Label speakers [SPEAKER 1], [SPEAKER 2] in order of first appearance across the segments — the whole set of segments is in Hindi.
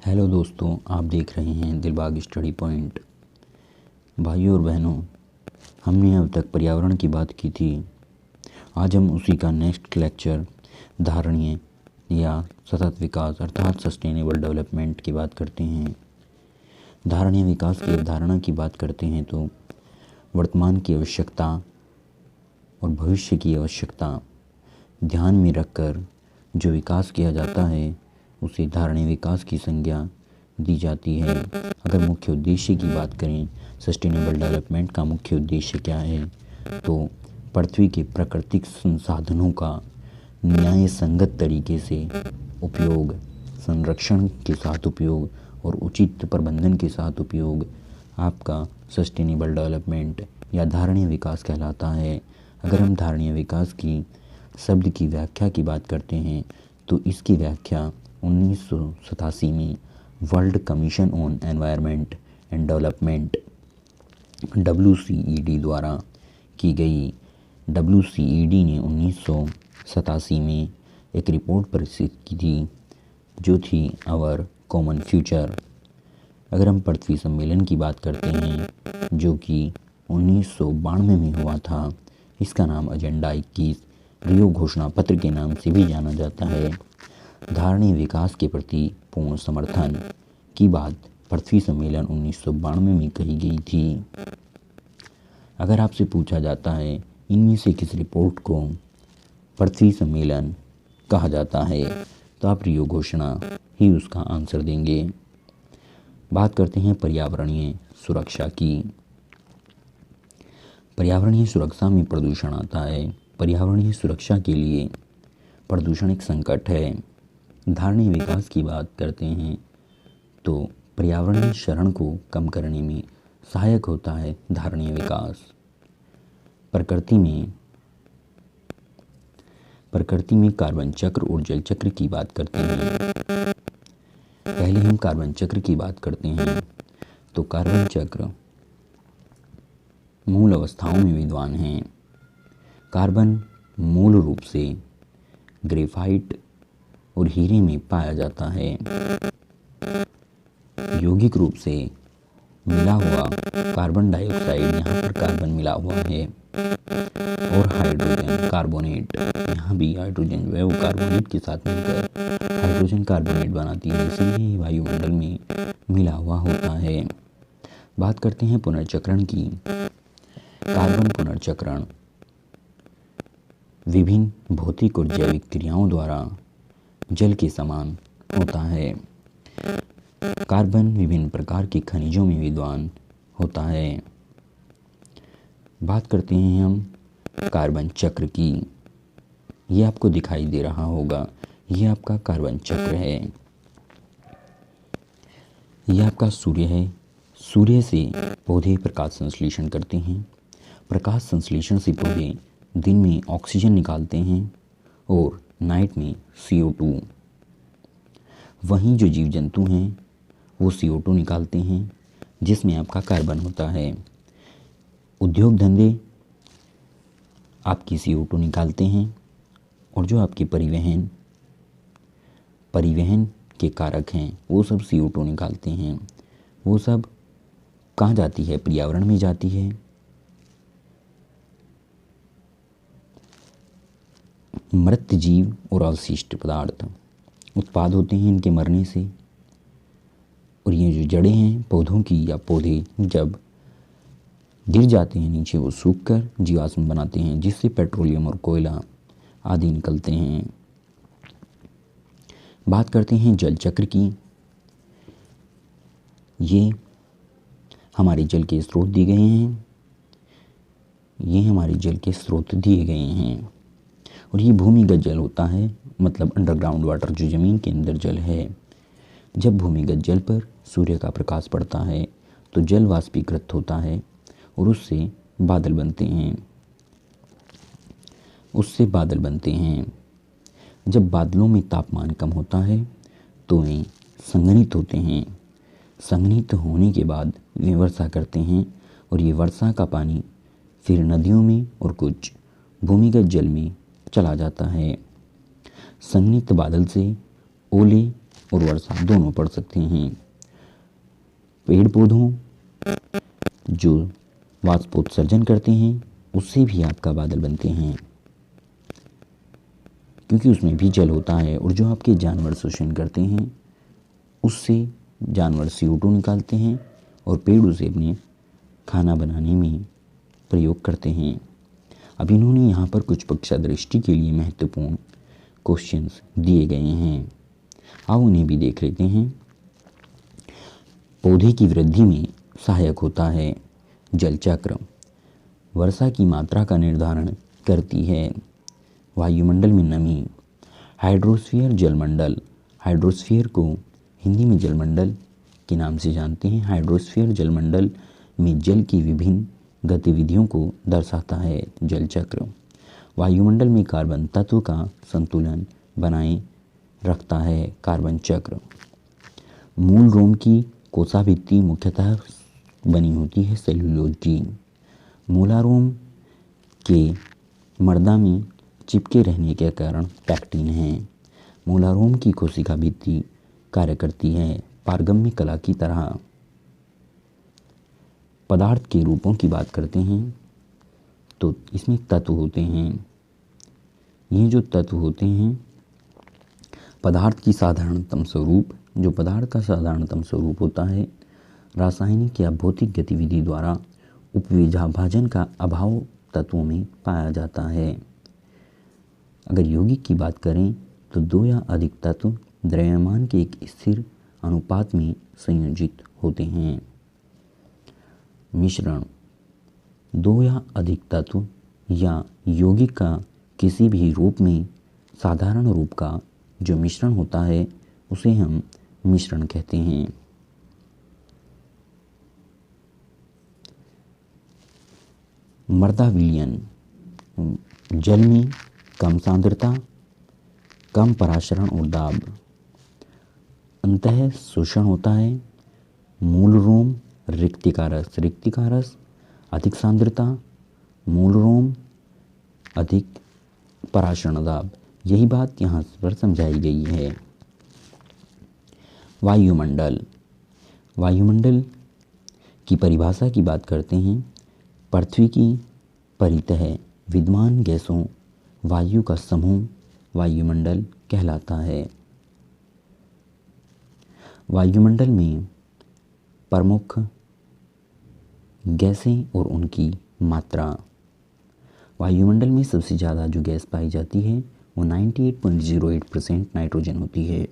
[SPEAKER 1] हेलो दोस्तों, आप देख रहे हैं दिलबाग स्टडी पॉइंट। भाइयों और बहनों, हमने अब तक पर्यावरण की बात की थी। आज हम उसी का नेक्स्ट लेक्चर धारणीय या सतत विकास अर्थात सस्टेनेबल डेवलपमेंट की बात करते हैं। धारणीय विकास की अवधारणा की बात करते हैं तो वर्तमान की आवश्यकता और भविष्य की आवश्यकता ध्यान में रखकर जो विकास किया जाता है उसे धारणीय विकास की संज्ञा दी जाती है। अगर मुख्य उद्देश्य की बात करें, सस्टेनेबल डेवलपमेंट का मुख्य उद्देश्य क्या है, तो पृथ्वी के प्राकृतिक संसाधनों का न्याय संगत तरीके से उपयोग, संरक्षण के साथ उपयोग और उचित प्रबंधन के साथ उपयोग आपका सस्टेनेबल डेवलपमेंट या धारणीय विकास कहलाता है। अगर हम धारणीय विकास की शब्द की व्याख्या की बात करते हैं तो इसकी व्याख्या 1987 में world commission on environment and development WCED द्वारा की गई। WCED ने 1987 में एक रिपोर्ट प्रकाशित की थी जो थी आवर कॉमन फ्यूचर। अगर हम पृथ्वी सम्मेलन की बात करते हैं जो कि 1992 में हुआ था, इसका नाम एजेंडा 21 रियो घोषणा पत्र के नाम से भी जाना जाता है। धारणीय विकास के प्रति पूर्ण समर्थन की बात पृथ्वी सम्मेलन 1992 में कही गई थी। अगर आपसे पूछा जाता है इनमें से किस रिपोर्ट को पृथ्वी सम्मेलन कहा जाता है, तो आप रियो घोषणा ही उसका आंसर देंगे। बात करते हैं पर्यावरणीय सुरक्षा की। पर्यावरणीय सुरक्षा में प्रदूषण आता है। पर्यावरणीय सुरक्षा के लिए प्रदूषण एक संकट है। धारणीय विकास की बात करते हैं तो पर्यावरणीय क्षरण को कम करने में सहायक होता है धारणीय विकास। प्रकृति में कार्बन चक्र और जल चक्र की बात करते हैं। पहले हम कार्बन चक्र की बात करते हैं तो कार्बन चक्र मूल अवस्थाओं में विद्वान हैं। कार्बन मूल रूप से ग्रेफाइट और हीरे में पाया जाता है। यौगिक रूप से मिला हुआ कार्बन डाइऑक्साइड, यहाँ पर कार्बन मिला हुआ है, और हाइड्रोजन कार्बोनेट, यहाँ भी हाइड्रोजन जो है वो कार्बोनेट के साथ मिलकर हाइड्रोजन कार्बोनेट बनाती है, इसीलिए वायुमंडल में मिला हुआ होता है। बात करते हैं पुनर्चक्रण की। कार्बन पुनर्चक्रण विभिन्न भौतिक और जैविक क्रियाओं द्वारा जल के समान होता है। कार्बन विभिन्न प्रकार के खनिजों में विद्वान होता है। बात करते हैं हम कार्बन चक्र की। ये आपको दिखाई दे रहा होगा, ये आपका कार्बन चक्र है। ये आपका सूर्य है। सूर्य से पौधे प्रकाश संश्लेषण करते हैं। प्रकाश संश्लेषण से पौधे दिन में ऑक्सीजन निकालते हैं और नाइट में CO2। वहीं जो जीव जंतु हैं वो CO2 निकालते हैं जिसमें आपका कार्बन होता है। उद्योग धंधे आपकी CO2 निकालते हैं और जो आपके परिवहन के कारक हैं वो सब CO2 निकालते हैं। वो सब कहाँ जाती है? पर्यावरण में जाती है। मृत जीव और अवशिष्ट पदार्थ उत्पाद होते हैं इनके मरने से। और ये जो जड़ें हैं पौधों की या पौधे जब गिर जाते हैं नीचे, वो सूखकर जीवाश्म बनाते हैं जिससे पेट्रोलियम और कोयला आदि निकलते हैं। बात करते हैं जल चक्र की। ये हमारे जल के स्रोत दिए गए हैं। ये हमारे जल के स्रोत दिए गए हैं और ये भूमिगत जल होता है, मतलब अंडरग्राउंड वाटर, जो ज़मीन के अंदर जल है। जब भूमिगत जल पर सूर्य का प्रकाश पड़ता है तो जल वाष्पीकृत होता है और उससे बादल बनते हैं। जब बादलों में तापमान कम होता है तो वे संघनित होते हैं। संघनित होने के बाद वे वर्षा करते हैं और ये वर्षा का पानी फिर नदियों में और कुछ भूमिगत जल में चला जाता है। संघनित बादल से ओले और वर्षा दोनों पढ़ सकते हैं। पेड़ पौधों जो वाष्पोत्सर्जन करते हैं उससे भी आपका बादल बनते हैं, क्योंकि उसमें भी जल होता है। और जो आपके जानवर शोषण करते हैं उससे जानवर CO2 निकालते हैं और पेड़ उसे अपने खाना बनाने में प्रयोग करते हैं। अब इन्होंने यहाँ पर कुछ कक्षा दृष्टि के लिए महत्वपूर्ण क्वेश्चंस दिए गए हैं, आओ उन्हें भी देख लेते हैं। पौधे की वृद्धि में सहायक होता है जल चक्र। वर्षा की मात्रा का निर्धारण करती है वायुमंडल में नमी। हाइड्रोस्फीयर जलमंडल, हाइड्रोस्फीयर को हिंदी में जलमंडल के नाम से जानते हैं। हाइड्रोस्फीयर जलमंडल में जल की विभिन्न गतिविधियों को दर्शाता है जल चक्र। वायुमंडल में कार्बन तत्व का संतुलन बनाए रखता है कार्बन चक्र। मूल रोम की कोशाभित्ति मुख्यतः बनी होती है सेल्यूलोज की। मूलारोम के मर्दा में चिपके रहने के कारण पैक्टिन है। मूलारोम की कोशिका भित्ति कार्य करती है पारगम्य कला की तरह। पदार्थ के रूपों की बात करते हैं तो इसमें तत्व होते हैं। ये जो तत्व होते हैं पदार्थ की साधारणतम स्वरूप, जो पदार्थ का साधारणतम स्वरूप होता है रासायनिक या भौतिक गतिविधि द्वारा उपविभाजन का अभाव तत्वों में पाया जाता है। अगर यौगिक की बात करें तो 2 या अधिक तत्व द्रव्यमान के एक स्थिर अनुपात में संयोजित होते हैं। मिश्रण 2 या अधिक तत्व या यौगिक का किसी भी रूप में साधारण रूप का जो मिश्रण होता है उसे हम मिश्रण कहते हैं। मृदा विलयन, जल में कम सांद्रता, कम पराशरण और दाब। अंतः शोषण होता है। मूल रोम रिक्तिकारस, रिक्तिकारस अधिक सांद्रता, मूल रोम अधिक पराशरण दाब। यही बात यहाँ पर समझाई गई है। वायुमंडल, वायुमंडल की परिभाषा की बात करते हैं। पृथ्वी की परितः विद्यमान गैसों वायु का समूह वायुमंडल कहलाता है। वायुमंडल में प्रमुख गैसें और उनकी मात्रा। वायुमंडल में सबसे ज़्यादा जो गैस पाई जाती है वो 98.08% नाइट्रोजन होती है।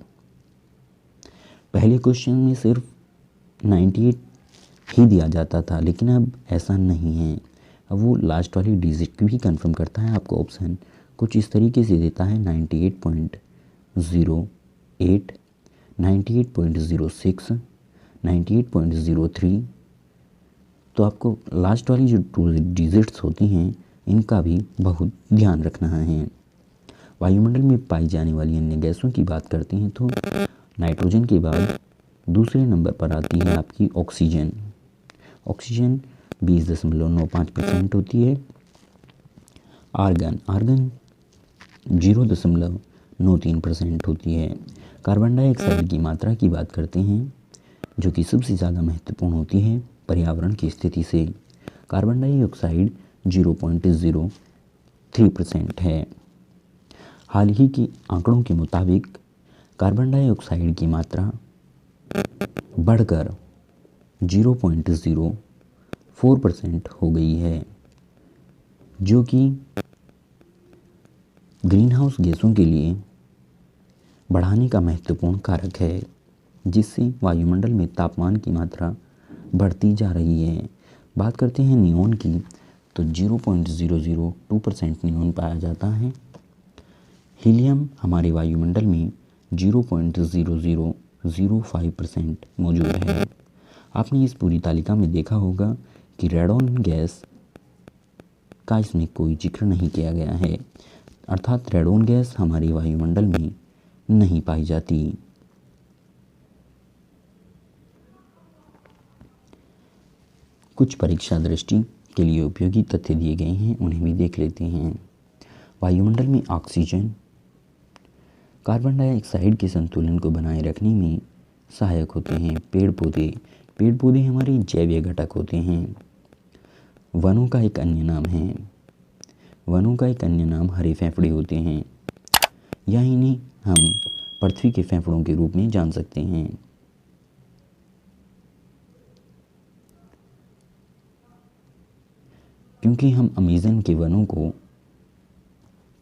[SPEAKER 1] पहले क्वेश्चन में सिर्फ 98 ही दिया जाता था, लेकिन अब ऐसा नहीं है। अब वो लास्ट वाली डिजिट भी कंफर्म करता है। आपको ऑप्शन कुछ इस तरीके से देता है 98.08, 98.06, 98.03। तो आपको लास्ट वाली जो 2 डिजिट्स होती हैं इनका भी बहुत ध्यान रखना है। वायुमंडल में पाई जाने वाली अन्य गैसों की बात करते हैं तो नाइट्रोजन के बाद दूसरे नंबर पर आती है आपकी ऑक्सीजन। ऑक्सीजन 20.95% होती है। आर्गन, आर्गन 0.93% होती है। कार्बन डाइऑक्साइड की मात्रा की बात करते हैं जो कि सबसे ज़्यादा महत्वपूर्ण होती है पर्यावरण की स्थिति से। कार्बन डाइऑक्साइड 0.03% है। हाल ही के आंकड़ों के मुताबिक कार्बन डाइऑक्साइड की मात्रा बढ़कर 0.04% हो गई है, जो कि ग्रीन हाउस गैसों के लिए बढ़ाने का महत्वपूर्ण कारक है, जिससे वायुमंडल में तापमान की मात्रा बढ़ती जा रही है। बात करते हैं नियोन की तो 0.002% नियोन पाया जाता है। हीलियम हमारे वायुमंडल में 0.0005% मौजूद है। आपने इस पूरी तालिका में देखा होगा कि रेडॉन गैस का इसमें कोई जिक्र नहीं किया गया है, अर्थात रेडॉन गैस हमारे वायुमंडल में नहीं पाई जाती। कुछ परीक्षा दृष्टि के लिए उपयोगी तथ्य दिए गए हैं, उन्हें भी देख लेते हैं। वायुमंडल में ऑक्सीजन कार्बन डाइऑक्साइड के संतुलन को बनाए रखने में सहायक होते हैं पेड़ पौधे। पेड़ पौधे हमारे जैवीय घटक होते हैं। वनों का एक अन्य नाम हरे फेफड़े होते हैं, या इन्हें हम पृथ्वी के फेफड़ों के रूप में जान सकते हैं। क्योंकि हम अमेज़न के वनों को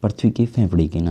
[SPEAKER 1] पृथ्वी के फेफड़े के नाम